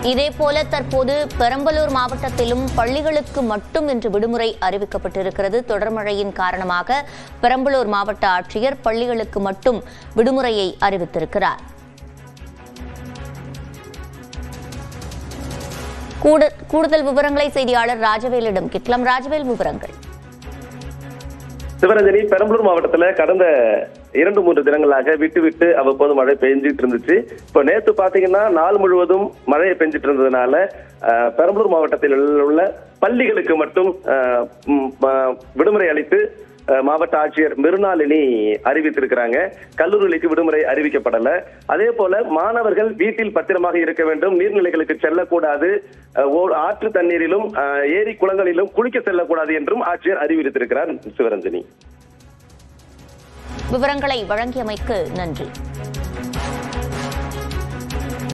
இதேபோல தற்போது பெரம்பலூர் மாவட்டத்திலும் பள்ளிகளுக்கு மட்டும் இன்று விடுமுறை அறிவிக்கப்பட்டிருக்கிறது. தொடர் மழையின் காரணமாக பெரம்பலூர் மாவட்ட ஆட்சியர் பள்ளிகளுக்கு மட்டும் விடுமுறையை அறிவித்திருக்கிறார். கூடுதல் விவரங்களை செய்தியாளர் ராஜவேலிடம் கேட்கலாம். ராஜவேல், விவரங்கள். சிவரஞ்சனி, பெரம்பலூர் மாவட்டத்தில் கடந்த 2-3 தினங்களாக விட்டு விட்டு அவ்வப்போது மழை பெஞ்சிட்டு இருந்துச்சு. இப்போ நேற்று பாத்தீங்கன்னா நாள் முழுவதும் மழையை பெஞ்சிட்டு இருந்ததுனால பெரம்பலூர் மாவட்டத்தில் உள்ள பள்ளிகளுக்கு மட்டும் விடுமுறை அளித்து மாவட்ட ஆட்சியர் மிருணாளினி அறிவித்திருக்கிறாங்க. கல்லூரிகளுக்கு விடுமுறை அறிவிக்கப்படல. அதே போல மாணவர்கள் வீட்டில் பத்திரமாக இருக்க வேண்டும், நீர்நிலைகளுக்கு செல்லக்கூடாது, ஆற்று தண்ணீரிலும் ஏரி குளங்களிலும் குளிக்க செல்லக்கூடாது என்றும் ஆட்சியர் அறிவித்திருக்கிறார். சிவரஞ்சனி, விவரங்களை வழங்கியமைக்கு நன்றி.